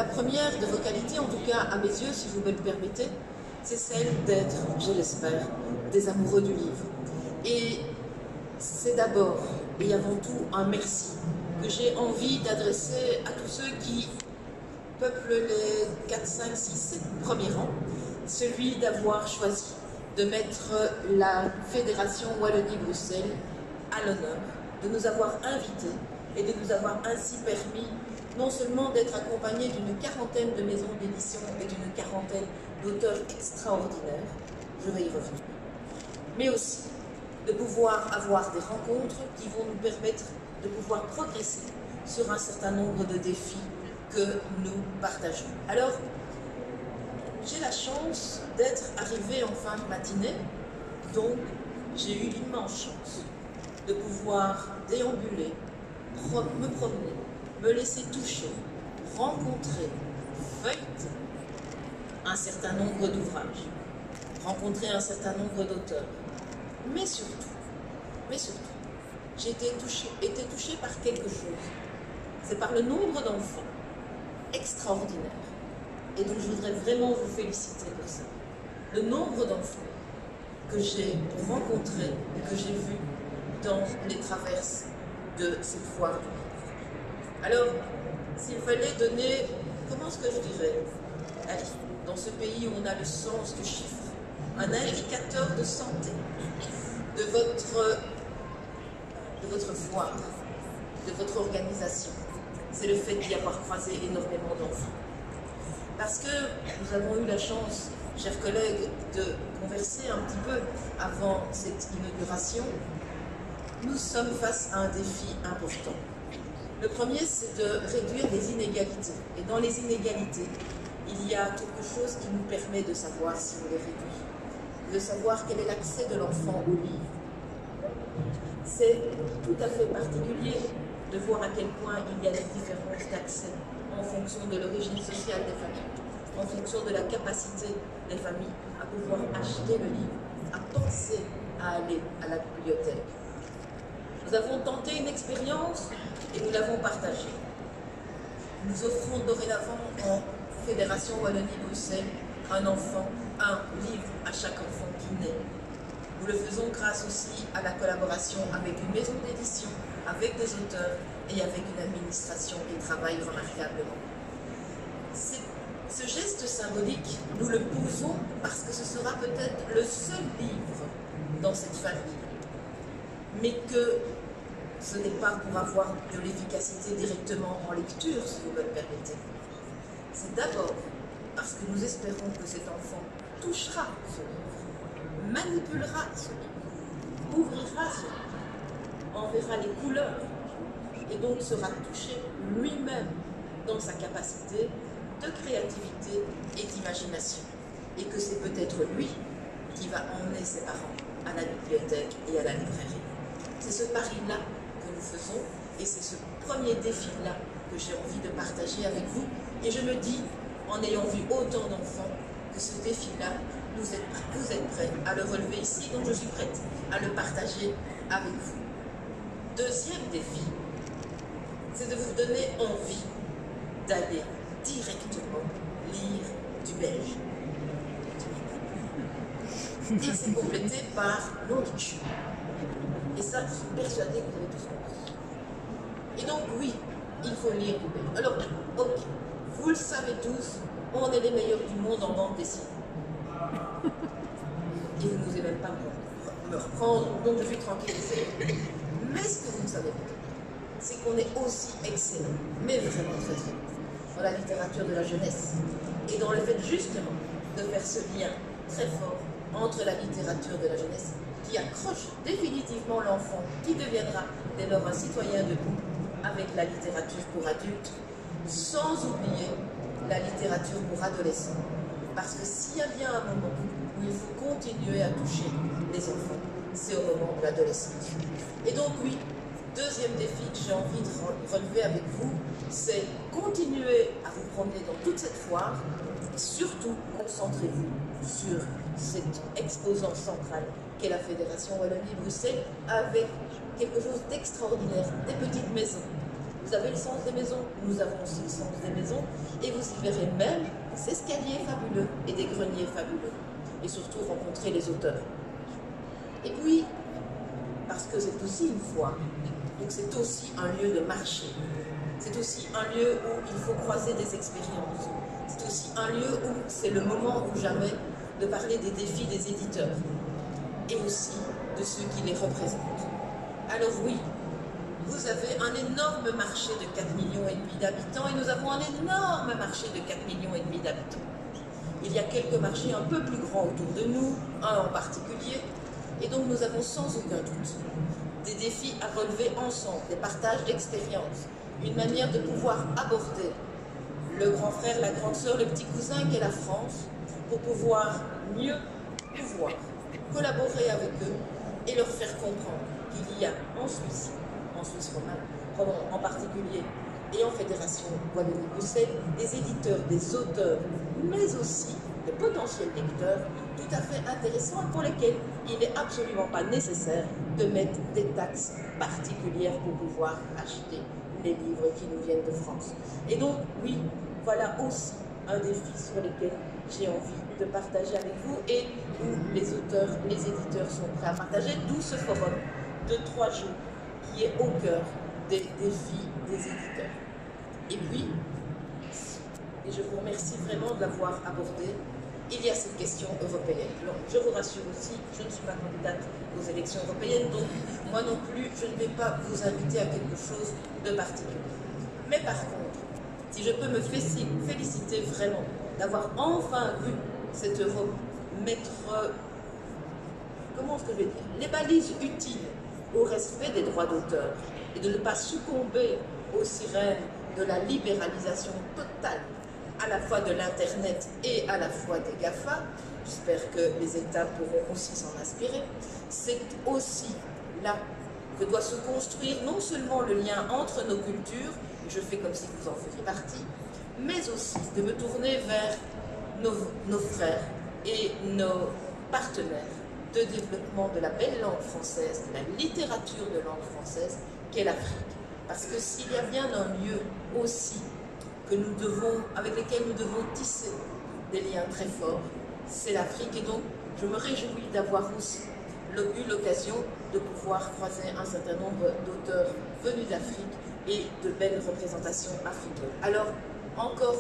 La première de vos qualités, en tout cas à mes yeux, si vous me le permettez, c'est celle d'être, je l'espère, des amoureux du livre. Et c'est d'abord et avant tout un merci que j'ai envie d'adresser à tous ceux qui peuplent les 4, 5, 6, 7 premiers rangs, celui d'avoir choisi de mettre la Fédération Wallonie-Bruxelles à l'honneur, de nous avoir invités et de nous avoir ainsi permis non seulement d'être accompagnés d'une quarantaine de maisons d'édition et d'une quarantaine d'auteurs extraordinaires, je vais y revenir, mais aussi de pouvoir avoir des rencontres qui vont nous permettre de pouvoir progresser sur un certain nombre de défis que nous partageons. Alors, j'ai la chance d'être arrivée en fin de matinée, donc j'ai eu l'immense chance de pouvoir déambuler, me promener, me laisser toucher, rencontrer, feuilleter un certain nombre d'ouvrages, rencontrer un certain nombre d'auteurs, mais surtout, j'ai été touchée par quelque chose. C'est par le nombre d'enfants extraordinaires, et donc je voudrais vraiment vous féliciter pour ça. Le nombre d'enfants que j'ai rencontrés et que j'ai vus dans les traverses de cette foire du livre. Alors, s'il fallait donner, comment est-ce que je dirais, allez, dans ce pays où on a le sens du chiffre, un indicateur de santé de votre foire, de votre organisation, c'est le fait d'y avoir croisé énormément d'enfants. Parce que nous avons eu la chance, chers collègues, de converser un petit peu avant cette inauguration. Nous sommes face à un défi important. Le premier, c'est de réduire les inégalités. Et dans les inégalités, il y a quelque chose qui nous permet de savoir si on les réduit, de savoir quel est l'accès de l'enfant au livre. C'est tout à fait particulier de voir à quel point il y a des différences d'accès en fonction de l'origine sociale des familles, en fonction de la capacité des familles à pouvoir acheter le livre, à penser à aller à la bibliothèque. Nous avons tenté une expérience et nous l'avons partagée. Nous offrons dorénavant en Fédération Wallonie-Bruxelles un livre à chaque enfant qui naît. Nous le faisons grâce aussi à la collaboration avec une maison d'édition, avec des auteurs et avec une administration qui travaille remarquablement. Ce geste symbolique, nous le posons parce que ce sera peut-être le seul livre dans cette famille, mais que ce n'est pas pour avoir de l'efficacité directement en lecture, si vous me le permettez. C'est d'abord parce que nous espérons que cet enfant touchera ce livre, manipulera ce livre, ouvrira ce livre, en verra les couleurs, et donc sera touché lui-même dans sa capacité de créativité et d'imagination. Et que c'est peut-être lui qui va emmener ses parents à la bibliothèque et à la librairie. C'est ce pari-là que nous faisons et c'est ce premier défi-là que j'ai envie de partager avec vous. Et je me dis, en ayant vu autant d'enfants, que ce défi-là, vous êtes prêts à le relever ici, donc je suis prête à le partager avec vous. Deuxième défi, c'est de vous donner envie d'aller directement lire du belge. Et c'est complété par non-lecture. Et ça, je suis persuadée que vous avez tous compris. Et donc, oui, il faut lire du belge. Alors, ok, vous le savez tous, on est les meilleurs du monde en bande dessinée. Et vous n'osez même pas me reprendre, donc je suis tranquille. Mais ce que vous ne savez pas, c'est qu'on est aussi excellent, mais vraiment très très bon, dans la littérature de la jeunesse. Et dans le fait justement de faire ce lien très fort entre la littérature de la jeunesse qui accroche définitivement l'enfant, qui deviendra dès lors un citoyen debout, avec la littérature pour adultes, sans oublier la littérature pour adolescents. Parce que s'il y a bien un moment où il faut continuer à toucher les enfants, c'est au moment de l'adolescence. Et donc oui, deuxième défi que j'ai envie de relever avec vous, c'est continuer à vous promener dans toute cette foire, surtout concentrez-vous sur cet exposant central qu'est la Fédération Wallonie-Bruxelles, avec quelque chose d'extraordinaire, des petites maisons, Vous avez le sens des maisons, nous avons aussi le sens des maisons, et vous y verrez même des escaliers fabuleux et des greniers fabuleux, et surtout rencontrer les auteurs. Et puis, parce que c'est aussi une foi, donc c'est aussi un lieu de marché, c'est aussi un lieu où il faut croiser des expériences, c'est aussi un lieu où c'est le moment ou jamais de parler des défis des éditeurs, et aussi de ceux qui les représentent. Alors oui, vous avez un énorme marché de 4,5 millions d'habitants et nous avons un énorme marché de 4,5 millions d'habitants. Il y a quelques marchés un peu plus grands autour de nous, un en particulier, et donc nous avons sans aucun doute des défis à relever ensemble, des partages d'expériences, une manière de pouvoir aborder le grand frère, la grande sœur, le petit cousin qu'est la France, pour pouvoir mieux collaborer avec eux et leur faire comprendre qu'il y a en Suisse romande en particulier, et en Fédération Wallonie-Bruxelles, des éditeurs, des auteurs, mais aussi des potentiels lecteurs tout à fait intéressants et pour lesquels il n'est absolument pas nécessaire de mettre des taxes particulières pour pouvoir acheter les livres qui nous viennent de France. Et donc, oui, voilà aussi un défi sur lequel j'ai envie de partager avec vous et où les auteurs, les éditeurs sont prêts à partager, d'où ce forum de 3 jours qui est au cœur des défis des éditeurs. Et puis, et je vous remercie vraiment de l'avoir abordé, il y a cette question européenne. Alors, je vous rassure aussi, je ne suis pas candidate aux élections européennes, donc moi non plus, je ne vais pas vous inviter à quelque chose de particulier. Mais par contre, si je peux me féliciter vraiment d'avoir enfin vu cette Europe mettre, comment est-ce que je vais dire, les balises utiles au respect des droits d'auteur et de ne pas succomber aux sirènes de la libéralisation totale à la fois de l'Internet et à la fois des GAFA, j'espère que les États pourront aussi s'en inspirer, c'est aussi là que doit se construire non seulement le lien entre nos cultures, et je fais comme si vous en faisiez partie, mais aussi de me tourner vers nos frères et nos partenaires de développement de la belle langue française, de la littérature de langue française, qu'est l'Afrique. Parce que s'il y a bien un lieu aussi avec lesquels nous devons tisser des liens très forts, c'est l'Afrique. Et donc, je me réjouis d'avoir aussi eu l'occasion de pouvoir croiser un certain nombre d'auteurs venus d'Afrique et de belles représentations africaines. Alors, encore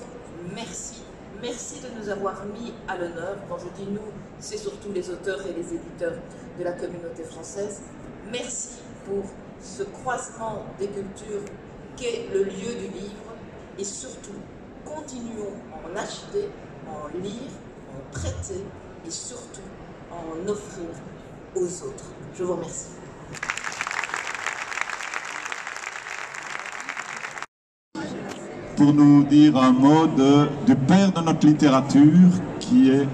merci. Merci de nous avoir mis à l'honneur. Quand je dis nous, c'est surtout les auteurs et les éditeurs de la communauté française. Merci pour ce croisement des cultures qu'est le lieu du livre. Et surtout, continuons à en acheter, à en lire, à en prêter et surtout à en offrir aux autres. Je vous remercie. Pour nous dire un mot du père de notre littérature, qui est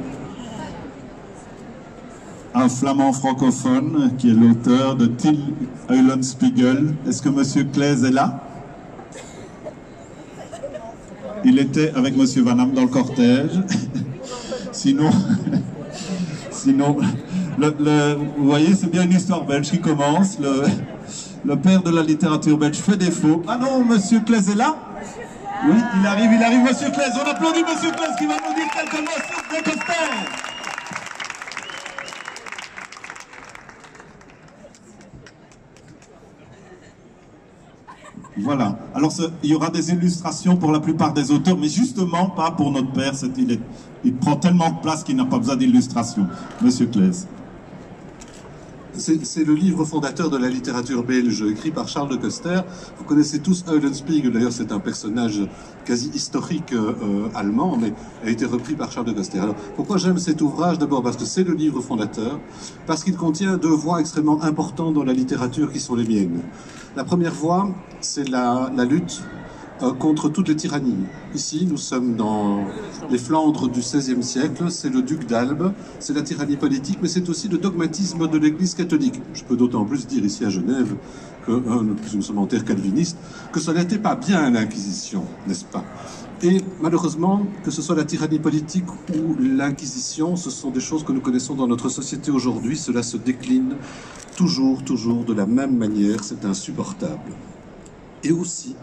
un flamand francophone, qui est l'auteur de Till Eulenspiegel. Est-ce que M. Claes est là? Il était avec M. Van Am dans le cortège. Sinon, vous voyez, c'est bien une histoire belge qui commence. Le père de la littérature belge fait défaut. Ah non, M. Claes est là? Oui, il arrive, M. Claes. On applaudit M. Claes qui va nous dire quelques mots sur De Coster. Voilà. Alors, il y aura des illustrations pour la plupart des auteurs, mais justement pas pour notre père. Il prend tellement de place qu'il n'a pas besoin d'illustration. Monsieur Claes. C'est le livre fondateur de la littérature belge, écrit par Charles de Coster. Vous connaissez tous Eulenspiegel, d'ailleurs c'est un personnage quasi historique allemand, mais a été repris par Charles de Coster. Alors, pourquoi j'aime cet ouvrage? D'abord parce que c'est le livre fondateur, parce qu'il contient 2 voix extrêmement importantes dans la littérature qui sont les miennes. La première voix, c'est la lutte contre toutes les tyrannies. Ici, nous sommes dans les Flandres du XVIe siècle, c'est le duc d'Albe, c'est la tyrannie politique, mais c'est aussi le dogmatisme de l'Église catholique. Je peux d'autant plus dire ici à Genève, que nous sommes en terre calviniste, que ça n'était pas bien l'Inquisition, n'est-ce pas? Et malheureusement, que ce soit la tyrannie politique ou l'Inquisition, ce sont des choses que nous connaissons dans notre société aujourd'hui, cela se décline toujours de la même manière, c'est insupportable. et aussi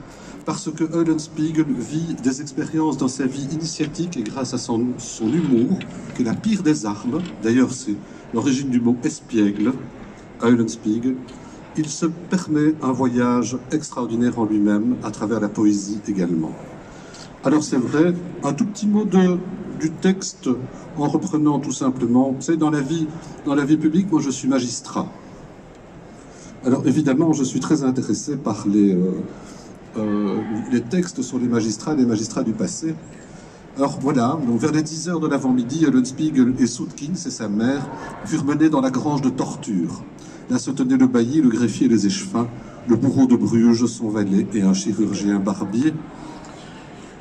parce que Eulenspiegel vit des expériences dans sa vie initiatique et grâce à son humour, qui est la pire des armes, d'ailleurs c'est l'origine du mot espiègle, Eulenspiegel, il se permet un voyage extraordinaire en lui-même, à travers la poésie également. Alors c'est vrai, un tout petit mot du texte, en reprenant tout simplement, vous savez, dans la vie publique, moi je suis magistrat. Alors évidemment, je suis très intéressé par les textes sur les magistrats du passé. Alors voilà, donc vers les 10 heures de l'avant-midi, Eulenspiegel et Soudkins et sa mère furent menés dans la grange de torture. Là se tenaient le bailli, le greffier et les échevins, le bourreau de Bruges, son valet et un chirurgien barbier.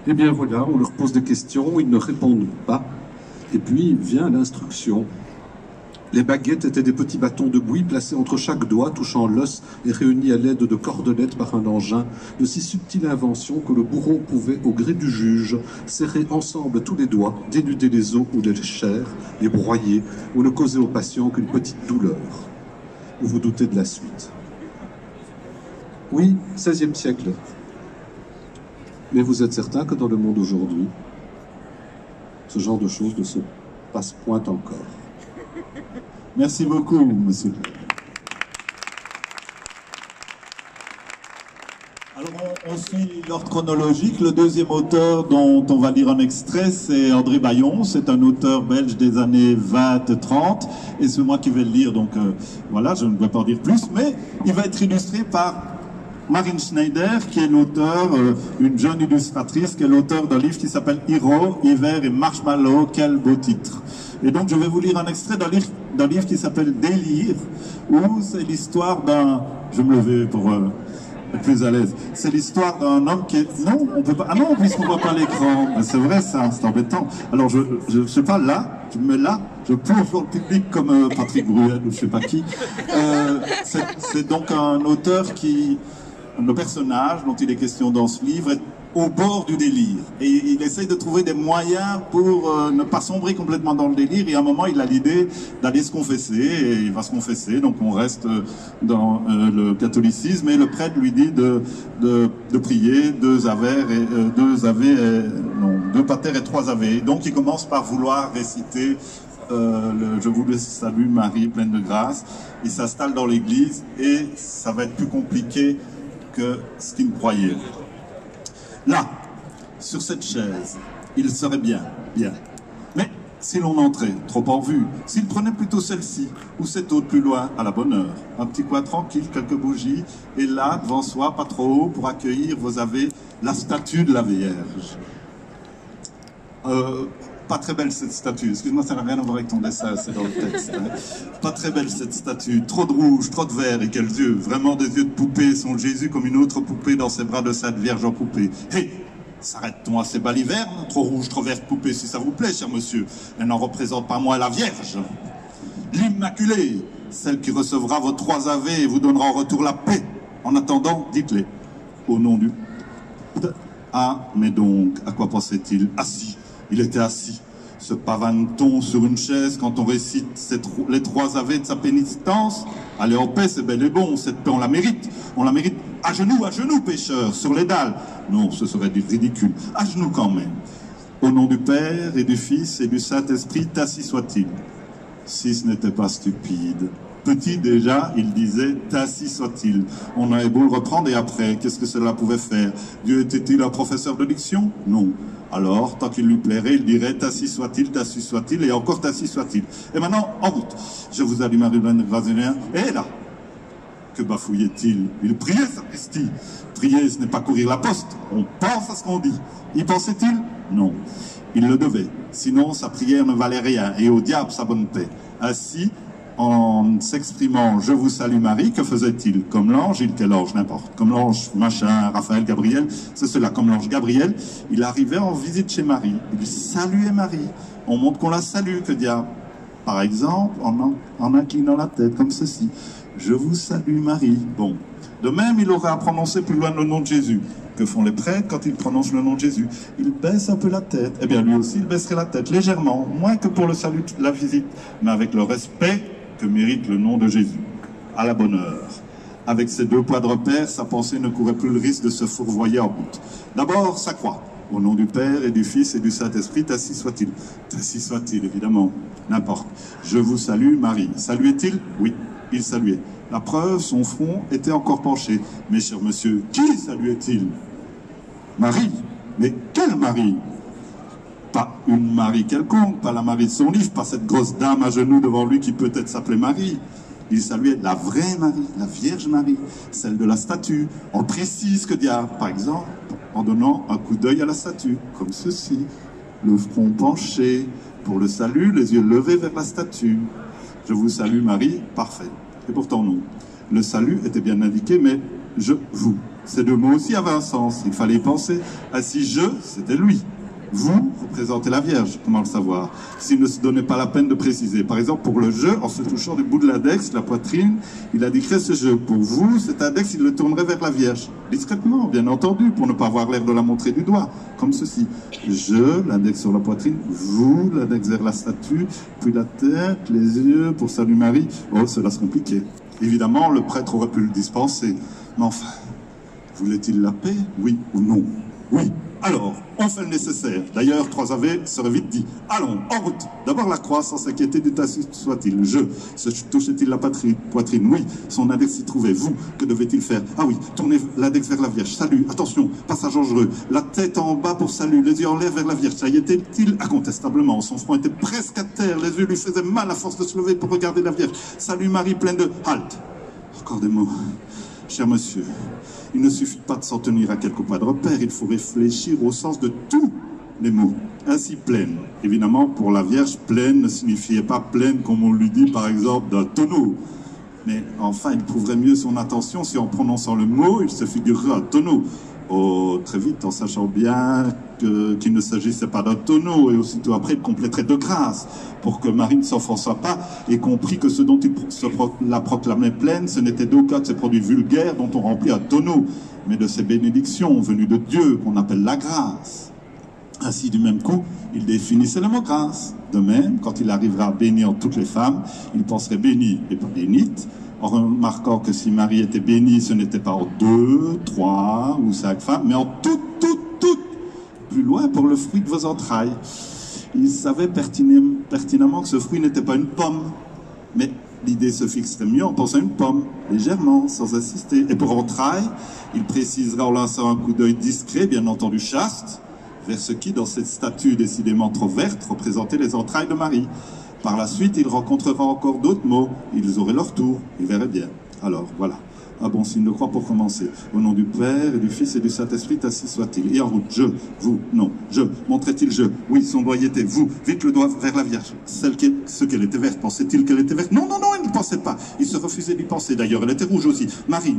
Eh bien voilà, on leur pose des questions, ils ne répondent pas. Et puis vient l'instruction. Les baguettes étaient des petits bâtons de bouillie placés entre chaque doigt, touchant l'os et réunis à l'aide de cordelettes par un engin, de si subtile invention que le bourreau pouvait, au gré du juge, serrer ensemble tous les doigts, dénuder les os ou les chairs, les broyer, ou ne causer au patient qu'une petite douleur. Vous vous doutez de la suite. Oui, XVIe siècle. Mais vous êtes certain que dans le monde aujourd'hui, ce genre de choses ne se passe point encore. Merci beaucoup, monsieur. Alors, on suit l'ordre chronologique. Le deuxième auteur dont on va lire un extrait, c'est André Bayon. C'est un auteur belge des années 20-30. Et c'est moi qui vais le lire, donc voilà, je ne vais pas en dire plus. Mais il va être illustré par Marine Schneider, qui est l'auteur, une jeune illustratrice, qui est l'auteur d'un livre qui s'appelle Hiro, Hiver et Marshmallow. Quel beau titre! Et donc je vais vous lire un extrait d'un livre qui s'appelle Délire, où c'est l'histoire d'un... Je vais me lever pour être plus à l'aise. C'est l'histoire d'un homme qui est... Non, on peut pas... Ah non, puisqu'on voit pas l'écran. C'est vrai ça, c'est embêtant. Alors je sais pas, là, je me mets là, je plonge dans le public comme Patrick Bruel ou je sais pas qui. C'est donc un auteur qui... Le personnage dont il est question dans ce livre est au bord du délire. Et il essaye de trouver des moyens pour ne pas sombrer complètement dans le délire. Et à un moment, il a l'idée d'aller se confesser. Et il va se confesser. Donc on reste dans le catholicisme. Et le prêtre lui dit de prier deux paters et trois ave. Donc il commence par vouloir réciter je vous salue Marie, pleine de grâce. Il s'installe dans l'église et ça va être plus compliqué que ce qu'il croyait. Là, sur cette chaise, il serait bien. Mais si l'on entrait, trop en vue, s'il prenait plutôt celle-ci, ou cette autre plus loin, à la bonne heure, un petit coin tranquille, quelques bougies, et là, devant soi, pas trop haut, pour accueillir, vous avez la statue de la Vierge. Pas très belle cette statue, excuse-moi, ça n'a rien à voir avec ton dessin, c'est dans le texte. Hein. Pas très belle cette statue, trop de rouge, trop de vert, et quels yeux, vraiment des yeux de poupée, sont Jésus comme une autre poupée dans ses bras de Sainte Vierge en poupée. Hé, s'arrête-t-on à ces balivernes, trop rouge, trop vert poupée, si ça vous plaît, cher monsieur, elle n'en représente pas moins la Vierge. L'Immaculée, celle qui recevra vos 3 ave et vous donnera en retour la paix. En attendant, dites-les, au nom du... Ah, mais donc, à quoi pensait-il? Assis. Il était assis, se pavane-t-on sur une chaise quand on récite les 3 ave de sa pénitence? Allez en paix, c'est bel et bon, cette paix on la mérite à genoux, pécheurs, sur les dalles. Non, ce serait du ridicule, à genoux quand même. Au nom du Père et du Fils et du Saint-Esprit, ainsi soit-il. Si ce n'était pas stupide. Petit déjà, il disait « ainsi soit-il ». On avait beau le reprendre et après, qu'est-ce que cela pouvait faire? Dieu était-il un professeur de diction? Non. Alors, tant qu'il lui plairait, il dirait « ainsi soit-il, et encore ainsi soit-il ». Et maintenant, en route. Je vous allume Ruben Grazérien. Et là, que bafouillait-il? Il priait, sapristi. Prier, ce n'est pas courir la poste. On pense à ce qu'on dit. Y pensait-il? Non. Il le devait. Sinon, sa prière ne valait rien. Et au diable, sa bonne paix. Ainsi, en s'exprimant « Je vous salue Marie », que faisait-il? Comme l'ange, quel ange, n'importe. Comme l'ange, machin, Raphaël, Gabriel, c'est cela. Comme l'ange Gabriel, il arrivait en visite chez Marie. Il saluait Marie. On montre qu'on la salue, que diable. Par exemple, en inclinant la tête, comme ceci. « Je vous salue Marie ». Bon. De même, il aurait à prononcer plus loin le nom de Jésus. Que font les prêtres quand ils prononcent le nom de Jésus? Ils baissent un peu la tête. Eh bien, lui aussi, il baisserait la tête, légèrement, moins que pour le salut de la visite, mais avec le respect que mérite le nom de Jésus. À la bonne heure. Avec ces deux poids de repère, sa pensée ne courait plus le risque de se fourvoyer en route. D'abord, sa croix. Au nom du Père et du Fils et du Saint-Esprit, ainsi soit-il. Ainsi soit-il, évidemment. N'importe. Je vous salue, Marie. Saluait-il? Oui, il saluait. La preuve, son front était encore penché. Mais cher monsieur, qui saluait-il? Marie. Mais quelle Marie? Pas une Marie quelconque, pas la Marie de son livre, pas cette grosse dame à genoux devant lui qui peut-être s'appelait Marie. Il saluait la vraie Marie, la Vierge Marie, celle de la statue. On précise que diable, par exemple, en donnant un coup d'œil à la statue, comme ceci, le front penché, pour le salut, les yeux levés vers la statue. Je vous salue Marie, parfait. Et pourtant non. Le salut était bien indiqué, mais je, vous. Ces deux mots aussi avaient un sens, il fallait y penser. Ainsi je, c'était lui. Vous représentez la Vierge, comment le savoir? S'il ne se donnait pas la peine de préciser. Par exemple, pour le je, en se touchant du bout de l'index, la poitrine, il indiquerait ce je. Pour vous, cet index, il le tournerait vers la Vierge. Discrètement, bien entendu, pour ne pas avoir l'air de la montrer du doigt, comme ceci. Je, l'index sur la poitrine, vous, l'index vers la statue, puis la tête, les yeux, pour salut Marie. Oh, cela se compliquait. Évidemment, le prêtre aurait pu le dispenser. Mais enfin, voulait-il la paix? Oui ou non? Oui. Alors, on fait le nécessaire. D'ailleurs, 3 Ave serait vite dit. Allons, en route. D'abord la croix, sans s'inquiéter du ainsi soit-il. Je, se touchait-il la poitrine? Oui. Son index s'y trouvait. Vous, que devait-il faire? Ah oui, tournez l'index vers la Vierge. Salut, attention, passage dangereux. La tête en bas pour salut, les yeux en l'air vers la Vierge. Ça y était-il? Incontestablement. Son front était presque à terre. Les yeux lui faisaient mal à force de se lever pour regarder la Vierge. Salut Marie, pleine de... Halte. Encore des mots. Cher monsieur, il ne suffit pas de s'en tenir à quelques points de repère, il faut réfléchir au sens de tous les mots. Ainsi, pleine. Évidemment, pour la Vierge, pleine ne signifiait pas pleine comme on lui dit, par exemple, d'un tonneau. Mais enfin, il prouverait mieux son intention si en prononçant le mot, il se figurerait un tonneau. Oh, très vite, en sachant bien qu'il ne s'agissait pas d'un tonneau, et aussitôt après, il compléterait de grâce, pour que Marie ne s'offensât pas, et comprit que ce dont il la proclamait pleine, ce n'était d'aucun de ces produits vulgaires dont on remplit un tonneau, mais de ces bénédictions venues de Dieu, qu'on appelle la grâce. Ainsi, du même coup, il définissait le mot grâce. De même, quand il arrivera à bénir toutes les femmes, il penserait bénie et pas bénite, en remarquant que si Marie était bénie, ce n'était pas en 2, 3 ou 5 femmes, mais en toutes, plus loin pour le fruit de vos entrailles. Il savait pertinemment que ce fruit n'était pas une pomme, mais l'idée se fixerait mieux en pensant à une pomme, légèrement, sans insister. Et pour entrailles, il précisera en lançant un coup d'œil discret, bien entendu chaste, vers ce qui, dans cette statue décidément trop verte, représentait les entrailles de Marie. Par la suite, il rencontrera encore d'autres mots. Ils auraient leur tour, ils verraient bien. Alors, voilà. Un bon signe de croix pour commencer. Au nom du Père et du Fils et du Saint-Esprit, ainsi soit-il. Et en route, je, vous, non, je. Montrait-il je? Oui, son doigt y était. Vous, vite le doigt vers la Vierge. Ce qu'elle était verte, pensait-il qu'elle était verte? Non, il ne pensait pas. Il se refusait d'y penser d'ailleurs. Elle était rouge aussi. Marie,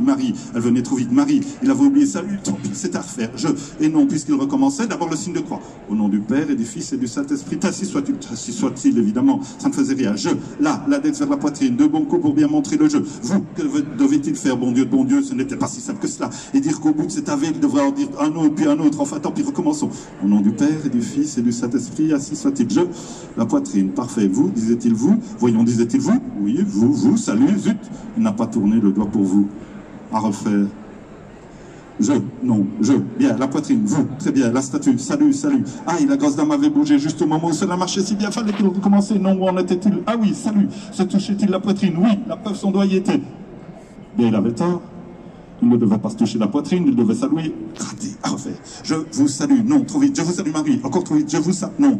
elle venait trop vite. Marie, il avait oublié salut. Tant pis, c'est à refaire. Je, et non, puisqu'il recommençait, d'abord le signe de croix. Au nom du Père et du Fils et du Saint-Esprit, ainsi soit-il, évidemment. Ça ne faisait rien. Je, là, l'index vers la poitrine. Deux bons coups pour bien montrer le je. Vous, que devait-il faire, bon Dieu, ce n'était pas si simple que cela. Et dire qu'au bout de cet ave, il devrait en dire un autre, puis un autre. Enfin, tant pis, recommençons. Au nom du Père et du Fils et du Saint-Esprit, ainsi soit-il. Je, la poitrine, parfait. Vous, disait-il vous? Voyons, disait-il vous? Oui, vous, salut, zut. Il n'a pas tourné le doigt pour vous. À refaire. Je, bien, la poitrine, vous, très bien, la statue, salut. Ah, la grosse dame avait bougé juste au moment où cela marchait si bien, fallait qu'il recommence. Non, où en était-il? Ah oui, salut, se touchait-il la poitrine? Oui, la preuve, son doigt y était. Bien, il avait tort. Il ne devait pas se toucher la poitrine, il devait saluer. Raté, à refaire. Je vous salue, non, trop vite. Je vous salue Marie, encore trop vite. Je vous salue, non,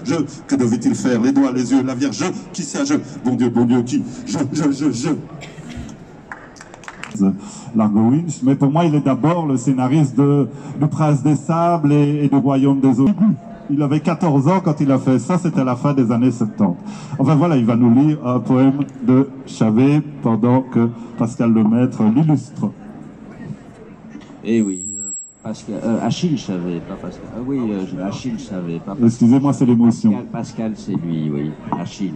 je. Que devait-il faire? Les doigts, les yeux, la Vierge, je. Qui c'est je? Bon Dieu, qui? Je. Largo Winch, mais pour moi, il est d'abord le scénariste de Prince des Sables et du Royaume des Eaux. Il avait 14 ans quand il a fait ça, c'était à la fin des années 70. Enfin voilà, il va nous lire un poème de Chavet pendant que Pascal Lemaître l'illustre. Eh oui, Achille Chavet, pas Pascal. Ah oui, Achille Chavet, pas Pascal. Excusez-moi, c'est l'émotion. Pascal, c'est lui, oui, Achille.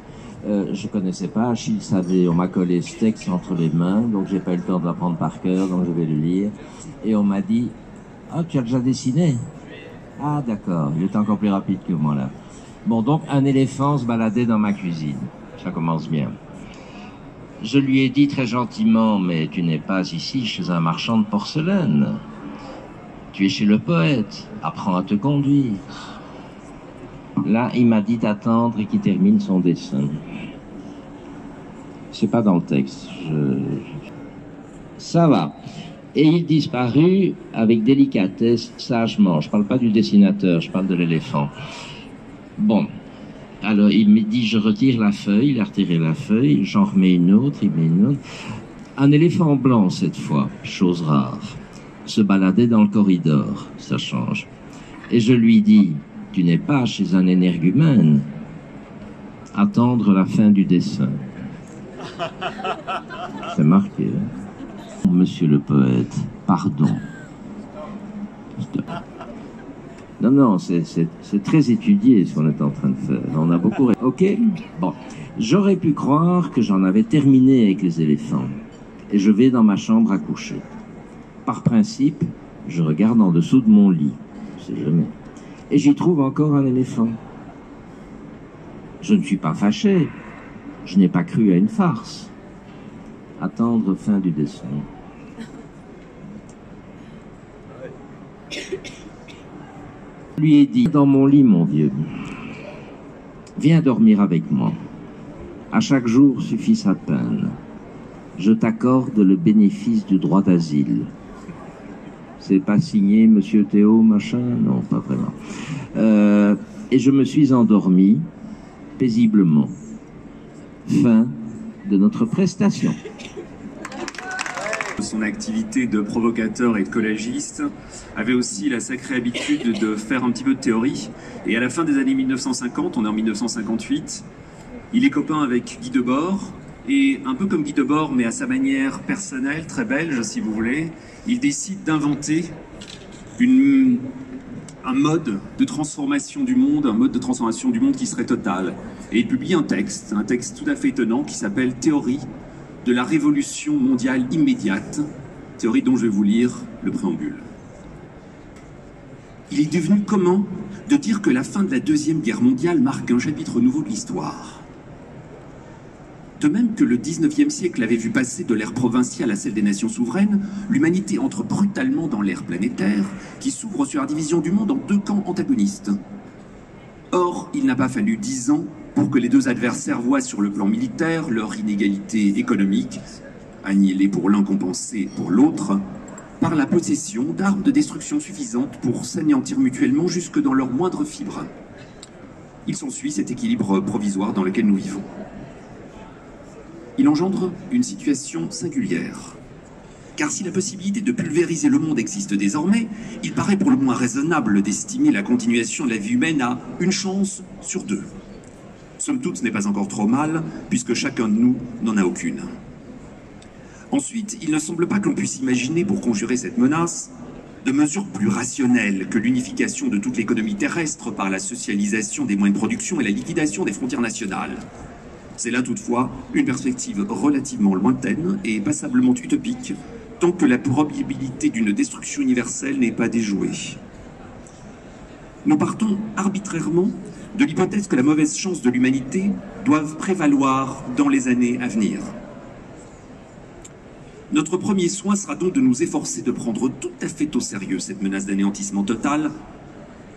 Je connaissais pas Achille Chavet, on m'a collé ce texte entre les mains, donc j'ai pas eu le temps de l'apprendre par cœur, donc je vais le lire. Et on m'a dit, ah, tu as déjà dessiné? Ah d'accord, il est encore plus rapide que moi là. Bon, donc un éléphant se baladait dans ma cuisine. Ça commence bien. Je lui ai dit très gentiment, mais tu n'es pas ici chez un marchand de porcelaine. Tu es chez le poète, apprends à te conduire. Là, il m'a dit d'attendre et qu'il termine son dessin. C'est pas dans le texte. Ça va. Et il disparut avec délicatesse, sagement. Je parle pas du dessinateur, je parle de l'éléphant. Bon. Alors, il me dit, je retire la feuille. Il a retiré la feuille. J'en remets une autre, il met une autre. Un éléphant blanc, cette fois, chose rare, se baladait dans le corridor. Ça change. Et je lui dis, tu n'es pas chez un énergumène. Attendre la fin du dessin. C'est marqué, hein? Monsieur le poète, pardon. Non, non, c'est très étudié ce qu'on est en train de faire. On a beaucoup... Ok? Bon. J'aurais pu croire que j'en avais terminé avec les éléphants. Et je vais dans ma chambre à coucher. Par principe, je regarde en dessous de mon lit. Je sais jamais. Et j'y trouve encore un éléphant. Je ne suis pas fâché. Je n'ai pas cru à une farce. Attendre fin du dessin. Je lui ai dit, dans mon lit, mon vieux, viens dormir avec moi. À chaque jour suffit sa peine. Je t'accorde le bénéfice du droit d'asile. C'est pas signé Monsieur Théo, machin? Non, pas vraiment. Et je me suis endormi paisiblement. Fin de notre prestation. Son activité de provocateur et de collagiste avait aussi la sacrée habitude de faire un petit peu de théorie. Et à la fin des années 1950, on est en 1958, il est copain avec Guy Debord. Et un peu comme Guy Debord, mais à sa manière personnelle, très belge si vous voulez, il décide d'inventer un mode de transformation du monde, qui serait total. Et il publie un texte tout à fait étonnant qui s'appelle « Théorie de la révolution mondiale immédiate », théorie dont je vais vous lire le préambule. Il est devenu commun de dire que la fin de la Deuxième Guerre mondiale marque un chapitre nouveau de l'histoire. De même que le 19e siècle avait vu passer de l'ère provinciale à celle des nations souveraines, l'humanité entre brutalement dans l'ère planétaire, qui s'ouvre sur la division du monde en deux camps antagonistes. Or, il n'a pas fallu 10 ans pour que les deux adversaires voient sur le plan militaire leur inégalité économique, annihilée pour l'un, compensée pour l'autre, par la possession d'armes de destruction suffisantes pour s'anéantir mutuellement jusque dans leurs moindres fibres. Il s'ensuit cet équilibre provisoire dans lequel nous vivons. Il engendre une situation singulière. Car si la possibilité de pulvériser le monde existe désormais, il paraît pour le moins raisonnable d'estimer la continuation de la vie humaine à une chance sur 2. Somme toute, ce n'est pas encore trop mal, puisque chacun de nous n'en a aucune. Ensuite, il ne semble pas que l'on puisse imaginer, pour conjurer cette menace, de mesures plus rationnelles que l'unification de toute l'économie terrestre par la socialisation des moyens de production et la liquidation des frontières nationales. C'est là toutefois une perspective relativement lointaine et passablement utopique, tant que la probabilité d'une destruction universelle n'est pas déjouée. Nous partons arbitrairement de l'hypothèse que la mauvaise chance de l'humanité doive prévaloir dans les années à venir. Notre premier soin sera donc de nous efforcer de prendre tout à fait au sérieux cette menace d'anéantissement total,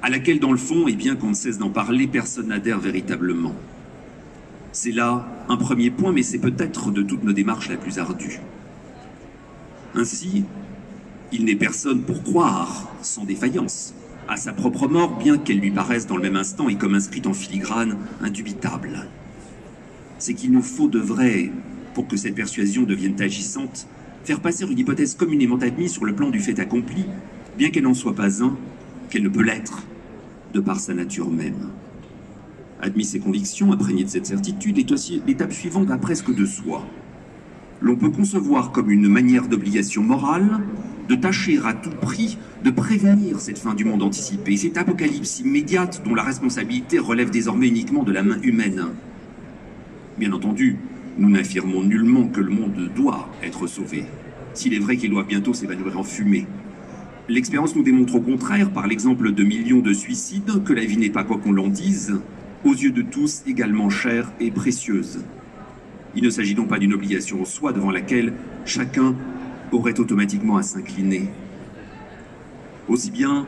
à laquelle dans le fond, et bien qu'on ne cesse d'en parler, personne n'adhère véritablement. C'est là un premier point, mais c'est peut-être de toutes nos démarches la plus ardue. Ainsi, il n'est personne pour croire, sans défaillance, à sa propre mort, bien qu'elle lui paraisse dans le même instant et comme inscrite en filigrane, indubitable. C'est qu'il nous faut de vrai, pour que cette persuasion devienne agissante, faire passer une hypothèse communément admise sur le plan du fait accompli, bien qu'elle n'en soit pas un, qu'elle ne peut l'être, de par sa nature même. Admis ces convictions, imprégnées de cette certitude, l'étape suivante a presque de soi. L'on peut concevoir comme une manière d'obligation morale de tâcher à tout prix de prévenir cette fin du monde anticipée, cette apocalypse immédiate dont la responsabilité relève désormais uniquement de la main humaine. Bien entendu, nous n'affirmons nullement que le monde doit être sauvé, s'il est vrai qu'il doit bientôt s'évanouir en fumée. L'expérience nous démontre au contraire, par l'exemple de millions de suicides, que la vie n'est pas, quoi qu'on l'en dise, aux yeux de tous également chère et précieuse. Il ne s'agit donc pas d'une obligation en soi devant laquelle chacun aurait automatiquement à s'incliner. Aussi bien,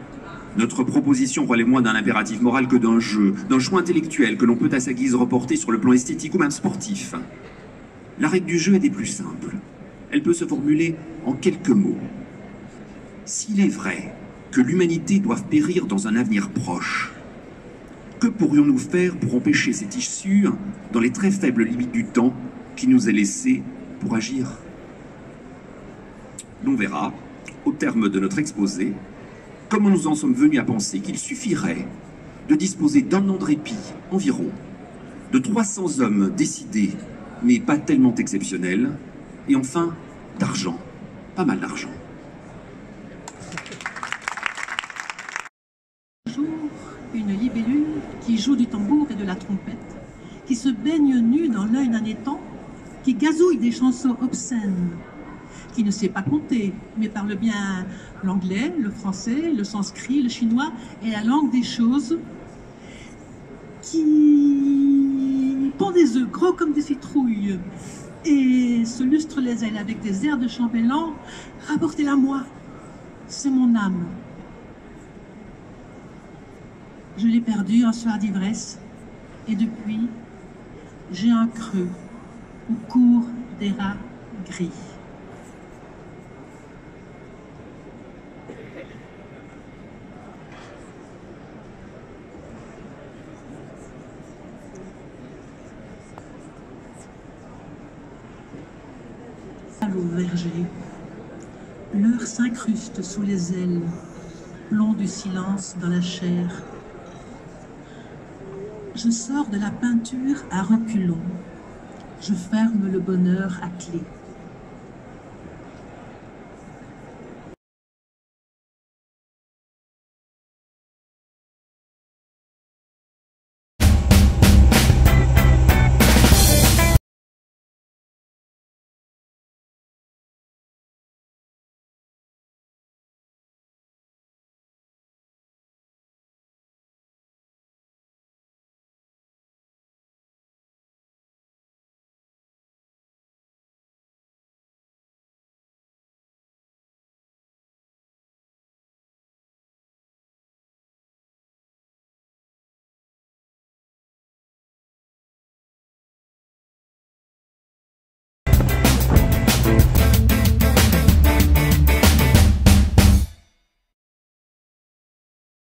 notre proposition relève moins d'un impératif moral que d'un choix intellectuel que l'on peut à sa guise reporter sur le plan esthétique ou même sportif. La règle du jeu est des plus simples. Elle peut se formuler en quelques mots. S'il est vrai que l'humanité doive périr dans un avenir proche, que pourrions-nous faire pour empêcher cette issue dans les très faibles limites du temps qui nous est laissé pour agir? L'on verra, au terme de notre exposé, comment nous en sommes venus à penser qu'il suffirait de disposer d'un an de répit environ, de 300 hommes décidés, mais pas tellement exceptionnels, et enfin d'argent, pas mal d'argent. Une libellule qui joue du tambour et de la trompette, qui se baigne nue dans l'œil d'un étang, qui gazouille des chansons obscènes, qui ne sait pas compter, mais parle bien l'anglais, le français, le sanskrit, le chinois et la langue des choses, qui pond des œufs gros comme des citrouilles et se lustre les ailes avec des airs de chambellan. Rapportez-la moi, c'est mon âme. Je l'ai perdue un soir d'ivresse, et depuis, j'ai un creux où courent des rats gris. Au verger, l'heure s'incruste sous les ailes, long du silence dans la chair. Je sors de la peinture à reculons. Je ferme le bonheur à clé.